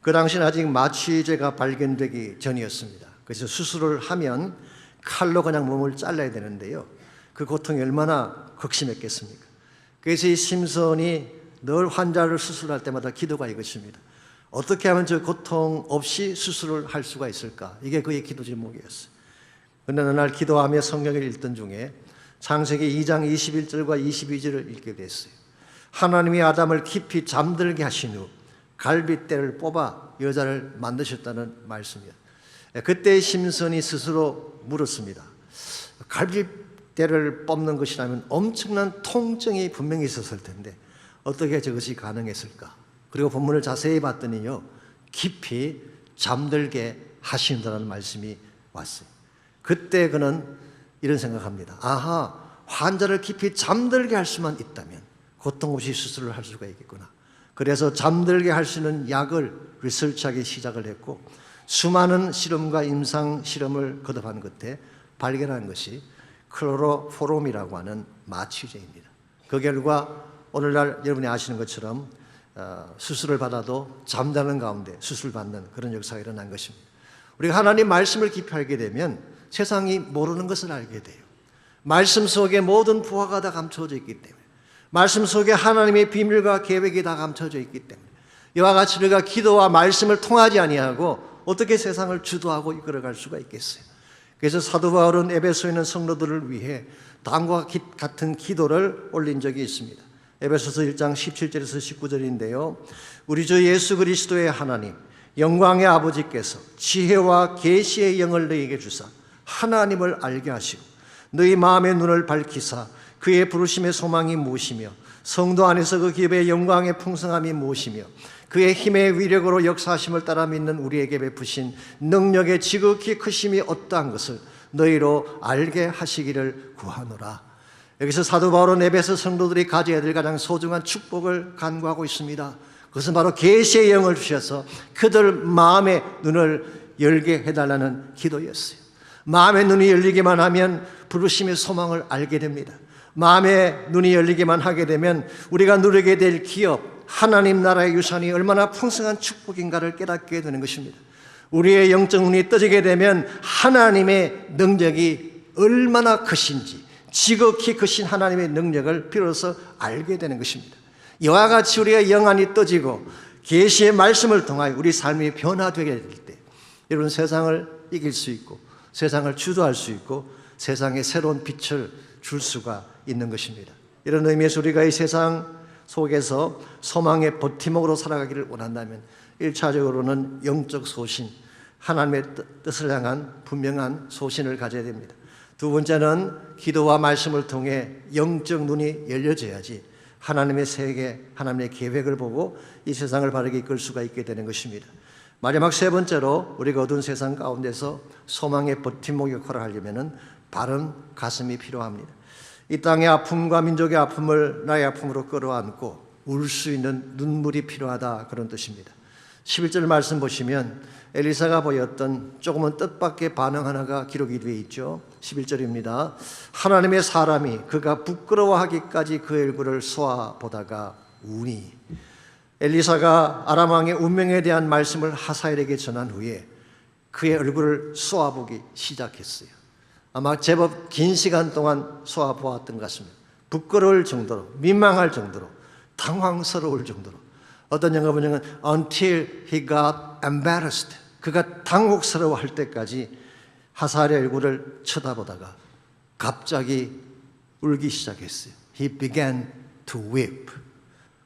그 당시는 아직 마취제가 발견되기 전이었습니다. 그래서 수술을 하면 칼로 그냥 몸을 잘라야 되는데요, 그 고통이 얼마나 극심했겠습니까? 그래서 이 심슨이 늘 환자를 수술할 때마다 기도가 이것입니다. 어떻게 하면 저 고통 없이 수술을 할 수가 있을까? 이게 그의 기도 제목이었어요. 그런데 어느 날 기도하며 성경을 읽던 중에 창세기 2장 21절과 22절을 읽게 됐어요. 하나님이 아담을 깊이 잠들게 하신 후 갈빗대를 뽑아 여자를 만드셨다는 말씀이에요. 그때 심슨이 스스로 물었습니다. 갈빗대를 뽑는 것이라면 엄청난 통증이 분명히 있었을 텐데 어떻게 저것이 가능했을까? 그리고 본문을 자세히 봤더니요, 깊이 잠들게 하신다는 말씀이 왔어요. 그때 그는 이런 생각합니다. 아하, 환자를 깊이 잠들게 할 수만 있다면 고통 없이 수술을 할 수가 있겠구나. 그래서 잠들게 할 수 있는 약을 리서치하기 시작을 했고 수많은 실험과 임상 실험을 거듭한 끝에 발견한 것이 클로로포름이라고 하는 마취제입니다. 그 결과 오늘날 여러분이 아시는 것처럼 수술을 받아도 잠자는 가운데 수술받는 그런 역사가 일어난 것입니다. 우리가 하나님 말씀을 깊이 알게 되면 세상이 모르는 것을 알게 돼요. 말씀 속에 모든 부화가 다 감춰져 있기 때문에, 말씀 속에 하나님의 비밀과 계획이 다 감춰져 있기 때문에 이와 같이 우리가 기도와 말씀을 통하지 아니하고 어떻게 세상을 주도하고 이끌어갈 수가 있겠어요? 그래서 사도 바울은 에베소에 있는 성도들을 위해 다음과 같은 기도를 올린 적이 있습니다. 에베소서 1장 17절에서 19절인데요. 우리 주 예수 그리스도의 하나님 영광의 아버지께서 지혜와 계시의 영을 너희에게 주사 하나님을 알게 하시고 너희 마음의 눈을 밝히사 그의 부르심의 소망이 무엇이며 성도 안에서 그 기업의 영광의 풍성함이 무엇이며 그의 힘의 위력으로 역사하심을 따라 믿는 우리에게 베푸신 능력의 지극히 크심이 어떠한 것을 너희로 알게 하시기를 구하노라. 여기서 사도 바울은 에베소 성도들이 가져야 될 가장 소중한 축복을 간구하고 있습니다. 그것은 바로 계시의 영을 주셔서 그들 마음의 눈을 열게 해달라는 기도였어요. 마음의 눈이 열리기만 하면 부르심의 소망을 알게 됩니다. 마음의 눈이 열리기만 하게 되면 우리가 누리게 될 기업, 하나님 나라의 유산이 얼마나 풍성한 축복인가를 깨닫게 되는 것입니다. 우리의 영적 눈이 떠지게 되면 하나님의 능력이 얼마나 크신지, 지극히 크신 하나님의 능력을 비로소 알게 되는 것입니다. 이와 같이 우리의 영안이 떠지고 계시의 말씀을 통하여 우리 삶이 변화되게 될 때 여러분 세상을 이길 수 있고 세상을 주도할 수 있고 세상에 새로운 빛을 줄 수가 있는 것입니다. 이런 의미에서 우리가 이 세상 속에서 소망의 버팀목으로 살아가기를 원한다면 1차적으로는 영적 소신, 하나님의 뜻을 향한 분명한 소신을 가져야 됩니다. 두 번째는 기도와 말씀을 통해 영적 눈이 열려져야지 하나님의 세계, 하나님의 계획을 보고 이 세상을 바르게 이끌 수가 있게 되는 것입니다. 마지막 세 번째로 우리가 어두운 세상 가운데서 소망의 버팀목 역할을 하려면 바른 가슴이 필요합니다. 이 땅의 아픔과 민족의 아픔을 나의 아픔으로 끌어안고 울 수 있는 눈물이 필요하다, 그런 뜻입니다. 11절 말씀 보시면 엘리사가 보였던 조금은 뜻밖의 반응 하나가 기록이 되어 있죠. 11절입니다. 하나님의 사람이 그가 부끄러워하기까지 그의 얼굴을 쏘아보다가 우니. 엘리사가 아람 왕의 운명에 대한 말씀을 하사엘에게 전한 후에 그의 얼굴을 쏘아보기 시작했어요. 아마 제법 긴 시간 동안 쏘아보았던 것 같습니다. 부끄러울 정도로, 민망할 정도로, 당황스러울 정도로. 어떤 영어 번역은 until he got embarrassed, 그가 당혹스러워할 때까지 하사엘의 얼굴을 쳐다보다가 갑자기 울기 시작했어요. He began to weep.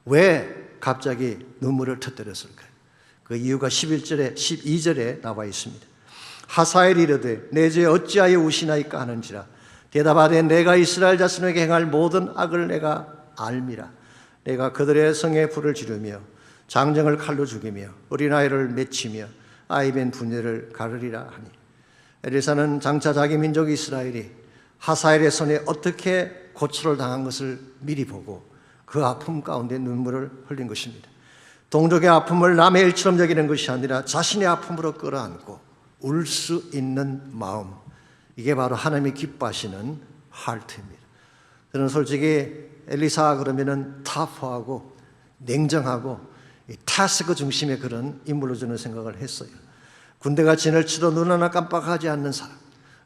왜 갑자기 눈물을 터뜨렸을까요? 그 이유가 11절에 12절에 나와 있습니다. 하사엘이 이르되 내 죄 어찌하여 우시나이까 하는지라. 대답하되 내가 이스라엘 자손에게 행할 모든 악을 내가 알미라. 내가 그들의 성에 불을 지르며 장정을 칼로 죽이며 어린아이를 맺히며 아이벤 분열을 가르리라 하니. 엘리사는 장차 자기 민족 이스라엘이 하사엘의 손에 어떻게 고초를 당한 것을 미리 보고 그 아픔 가운데 눈물을 흘린 것입니다. 동족의 아픔을 남의 일처럼 여기는 것이 아니라 자신의 아픔으로 끌어안고 울 수 있는 마음, 이게 바로 하나님이 기뻐하시는 하트입니다. 저는 솔직히 엘리사 그러면은 타프하고 냉정하고 타스크 중심의 그런 인물로 저는 생각을 했어요. 군대가 진을 치도 눈 하나 깜빡하지 않는 사람,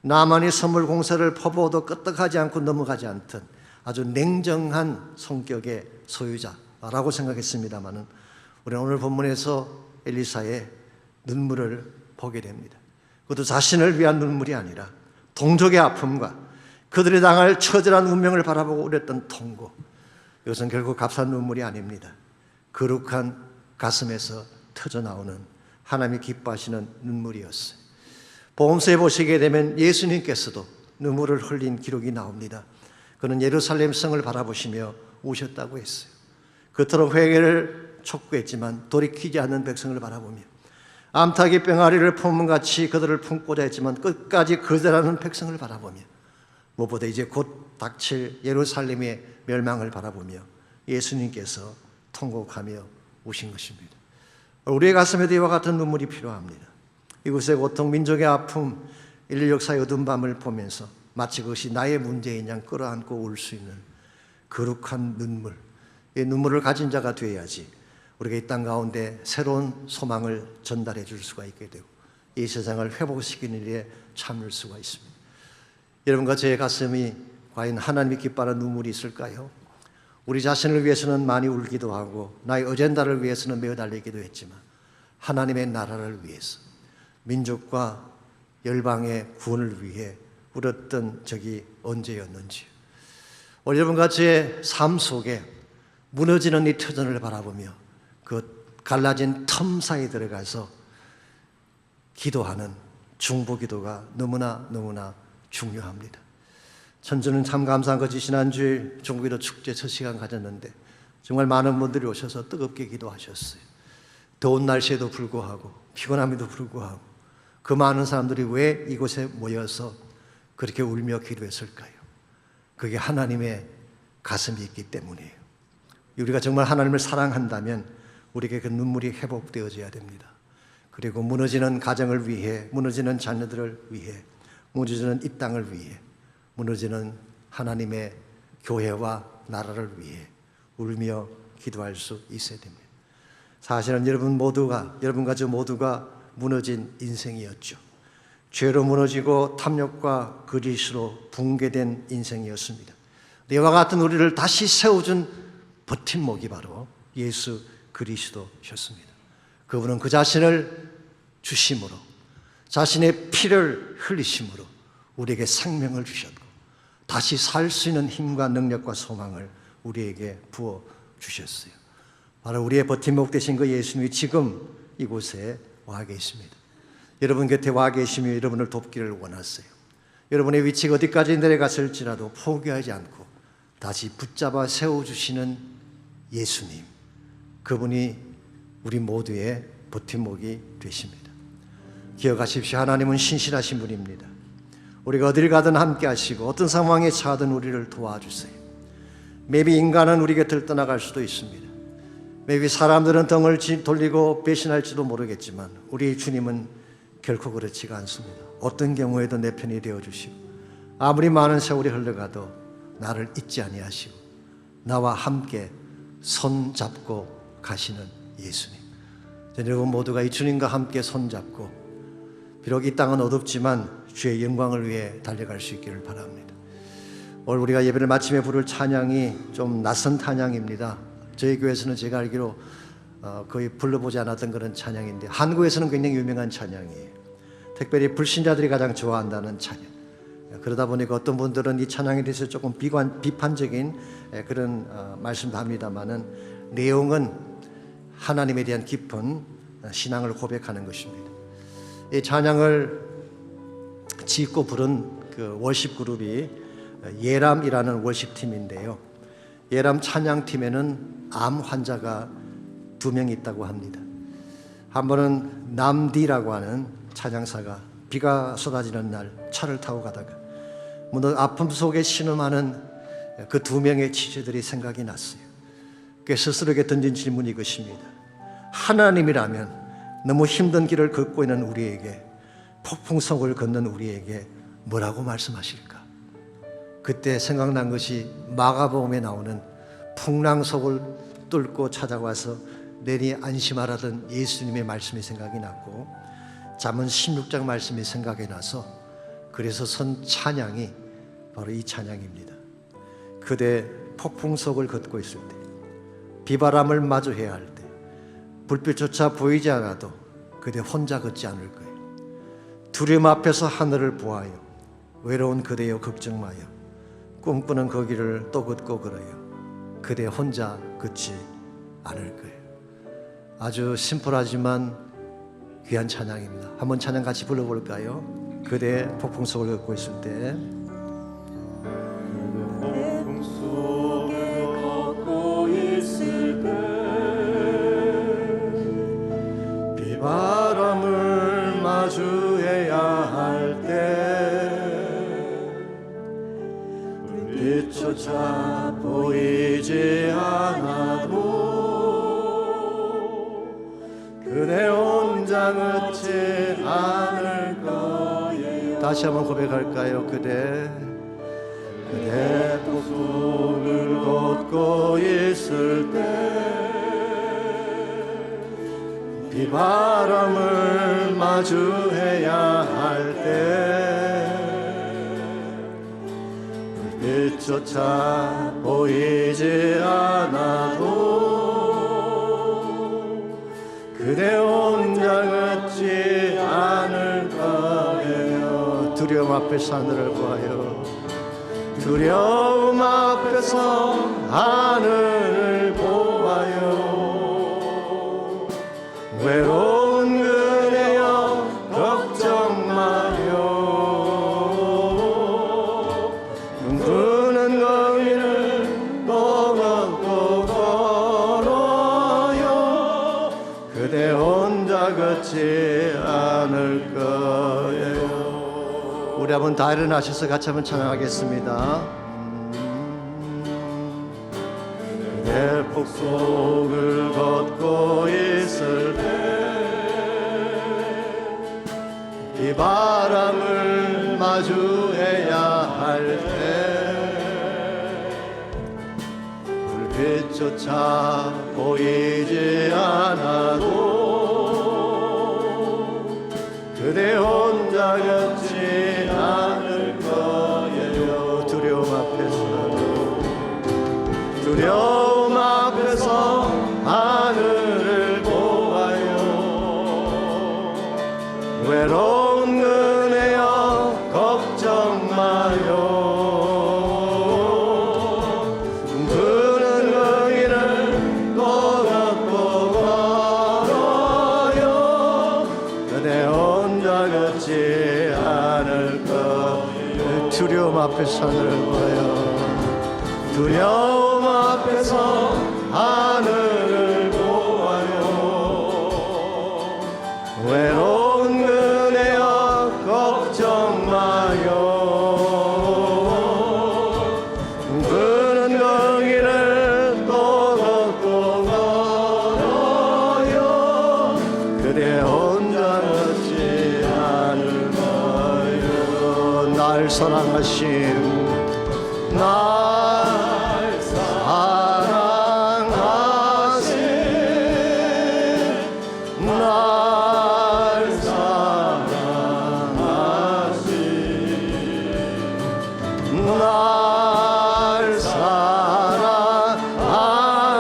나만이 선물 공세를 퍼부어도 끄떡하지 않고 넘어가지 않던 아주 냉정한 성격의 소유자라고 생각했습니다마는 우리는 오늘 본문에서 엘리사의 눈물을 보게 됩니다. 그것도 자신을 위한 눈물이 아니라 동족의 아픔과 그들이 당할 처절한 운명을 바라보고 울었던 통고, 이것은 결국 값싼 눈물이 아닙니다. 거룩한 가슴에서 터져나오는 하나님이 기뻐하시는 눈물이었어요. 복음서에 보시게 되면 예수님께서도 눈물을 흘린 기록이 나옵니다. 그는 예루살렘 성을 바라보시며 우셨다고 했어요. 그토록 회개를 촉구했지만 돌이키지 않는 백성을 바라보며 암탉이 뺑아리를 품음같이 그들을 품고자 했지만 끝까지 거절하는 백성을 바라보며 무엇보다 이제 곧 닥칠 예루살렘의 멸망을 바라보며 예수님께서 통곡하며 우신 것입니다. 우리의 가슴에도 이와 같은 눈물이 필요합니다. 이곳의 고통, 민족의 아픔, 인류 역사의 어두운 밤을 보면서 마치 그것이 나의 문제인 양 끌어안고 울 수 있는 거룩한 눈물, 이 눈물을 가진 자가 되어야지 우리가 이 땅 가운데 새로운 소망을 전달해 줄 수가 있게 되고 이 세상을 회복시키는 일에 참을 수가 있습니다. 여러분과 제 가슴이 과연 하나님이 기뻐하는 눈물이 있을까요? 우리 자신을 위해서는 많이 울기도 하고 나의 어젠다를 위해서는 매어 달리기도 했지만 하나님의 나라를 위해서, 민족과 열방의 구원을 위해 울었던 적이 언제였는지, 오늘 여러분과 제 삶 속에 무너지는 이 터전을 바라보며 그 갈라진 틈 사이에 들어가서 기도하는 중보기도가 너무나 중요합니다. 저는 참 감사한 것이 지난주에 중보기도 축제 첫 시간 가졌는데 정말 많은 분들이 오셔서 뜨겁게 기도하셨어요. 더운 날씨에도 불구하고 피곤함에도 불구하고 그 많은 사람들이 왜 이곳에 모여서 그렇게 울며 기도했을까요? 그게 하나님의 가슴이 있기 때문이에요. 우리가 정말 하나님을 사랑한다면 우리에게 그 눈물이 회복되어져야 됩니다. 그리고 무너지는 가정을 위해, 무너지는 자녀들을 위해, 무너지는 이 땅을 위해, 무너지는 하나님의 교회와 나라를 위해 울며 기도할 수 있어야 됩니다. 사실은 여러분과 저 모두가 무너진 인생이었죠. 죄로 무너지고 탐욕과 거짓으로 붕괴된 인생이었습니다. 이와 같은 우리를 다시 세워준 버팀목이 바로 예수 그리스도셨습니다. 그분은 그 자신을 주심으로, 자신의 피를 흘리심으로 우리에게 생명을 주셨고 다시 살 수 있는 힘과 능력과 소망을 우리에게 부어 주셨어요. 바로 우리의 버팀목 되신 그 예수님이 지금 이곳에 와 계십니다. 여러분 곁에 와 계시며 여러분을 돕기를 원하세요. 여러분의 위치가 어디까지 내려갔을지라도 포기하지 않고 다시 붙잡아 세워주시는 예수님, 그분이 우리 모두의 버팀목이 되십니다. 기억하십시오. 하나님은 신실하신 분입니다. 우리가 어딜 가든 함께 하시고 어떤 상황에 처하든 우리를 도와주세요. maybe 인간은 우리 곁을 떠나갈 수도 있습니다. maybe 사람들은 등을 돌리고 배신할지도 모르겠지만 우리 주님은 결코 그렇지가 않습니다. 어떤 경우에도 내 편이 되어주시고 아무리 많은 세월이 흘러가도 나를 잊지 아니하시고 나와 함께 손잡고 가시는 예수님. 여러분 모두가 이 주님과 함께 손잡고 비록 이 땅은 어둡지만 주의 영광을 위해 달려갈 수 있기를 바랍니다. 오늘 우리가 예배를 마침에 부를 찬양이 좀 낯선 찬양입니다. 저희 교회에서는 제가 알기로 거의 불러보지 않았던 그런 찬양인데 한국에서는 굉장히 유명한 찬양이에요. 특별히 불신자들이 가장 좋아한다는 찬양. 그러다 보니까 어떤 분들은 이 찬양에 대해서 조금 비판적인 그런 말씀도 합니다만은 내용은 하나님에 대한 깊은 신앙을 고백하는 것입니다. 이 찬양을 짓고 부른 그 워십 그룹이 예람이라는 워십 팀인데요. 예람 찬양팀에는 암 환자가 2명 있다고 합니다. 한 번은 남디라고 하는 찬양사가 비가 쏟아지는 날 차를 타고 가다가 문득 아픔 속에 신음하는 그 2명의 지체들이 생각이 났어요. 그 스스로에게 던진 질문이 이것입니다. 하나님이라면 너무 힘든 길을 걷고 있는 우리에게, 폭풍성을 걷는 우리에게 뭐라고 말씀하실까? 그때 생각난 것이 마가복음에 나오는 풍랑 속을 뚫고 찾아와서 내니 안심하라던 예수님의 말씀이 생각이 났고 잠언 16장 말씀이 생각이 나서 그래서 선 찬양이 바로 이 찬양입니다. 그대 폭풍 속을 걷고 있을 때, 비바람을 마주해야 할 때, 불빛조차 보이지 않아도 그대 혼자 걷지 않을 거예요. 두려움 앞에서 하늘을 보아요. 외로운 그대여 걱정 마요. 꿈꾸는 그 길을 또 걷고 걸어요. 그대 혼자 걷지 않을 거예요. 아주 심플하지만 귀한 찬양입니다. 한번 찬양 같이 불러볼까요? 그대 폭풍 속을 걷고 있을 때,
폭풍 속에 걷고 있을 때 비바람을 마주해야 할 때 불빛조차 보이지 않아도 그대 혼자 걷지 않을 거예요.
다시 한번 고백할까요? 그대
폭풍을 걷고 있을 때 비바람을 마주해야 할 때 불빛조차 보이지 않아도 그대 혼자 걷지 않을 거예요.
두려움 앞에서 하늘을 보아요.
두려움 앞에서 하늘을 보아요. 외로운 그대여 걱정 마요. 눈부는 거리를 또 걷고 걸어요. 그대 혼자 걷지 않을 거예요.
우리 한번 다 일어나셔서 같이 한번 찬양하겠습니다.
내 폭속을 걷고 있을 때 비바람을 마주해야 할 때 불빛조차 보이지 않아도
그대 혼자 걷지 않을 거예요. 두려움 앞에서 하늘을 보아요. 외로운 그네여 걱정 마요. 그는 그 길을 또 걷고 걸어요. 그대 혼자 걷지 않을 거예요. 두려움 앞에서 하늘을 보아요. 두려움 앞에서 하늘을 보아요. 외로운 그네여 걱정 마요. 그는 그 길을 또 걷고 걸어요. 그대 혼자 걷지 않을 거예요. 날 사랑하신 날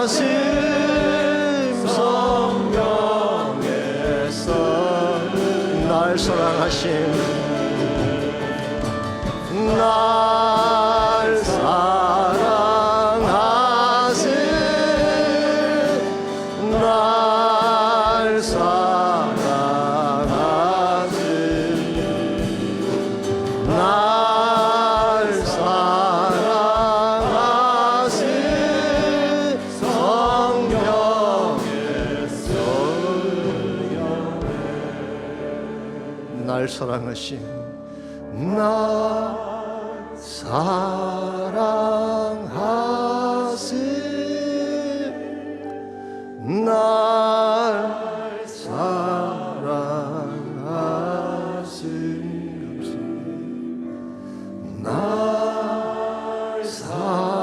사랑하신 성경에서 날 사랑하신 날 사랑하신 날 사랑하신 날 사랑하신 성경에서 날 사랑하신 날 사랑하신 날 사랑하신 날 사랑하신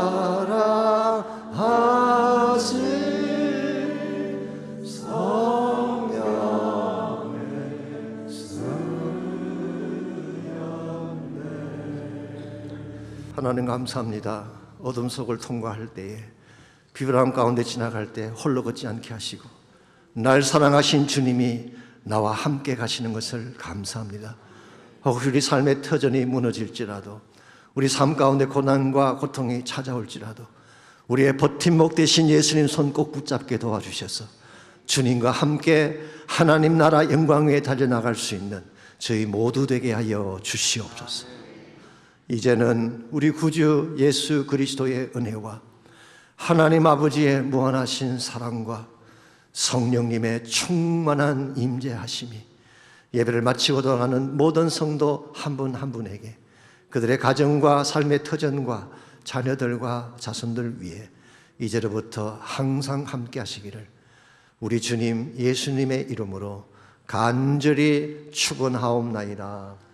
하나님 감사합니다. 어둠 속을 통과할 때에 비바람 가운데 지나갈 때 홀로 걷지 않게 하시고 날 사랑하신 주님이 나와 함께 가시는 것을 감사합니다. 혹시 우리 삶의 터전이 무너질지라도 우리 삶 가운데 고난과 고통이 찾아올지라도 우리의 버팀목 되신 예수님 손 꼭 붙잡게 도와주셔서 주님과 함께 하나님 나라 영광 위에 달려나갈 수 있는 저희 모두 되게 하여 주시옵소서. 이제는 우리 구주 예수 그리스도의 은혜와 하나님 아버지의 무한하신 사랑과 성령님의 충만한 임재하심이 예배를 마치고 돌아가는 모든 성도 한 분 한 분에게 그들의 가정과 삶의 터전과 자녀들과 자손들 위해 이제로부터 항상 함께 하시기를 우리 주님 예수님의 이름으로 간절히 축원하옵나이다.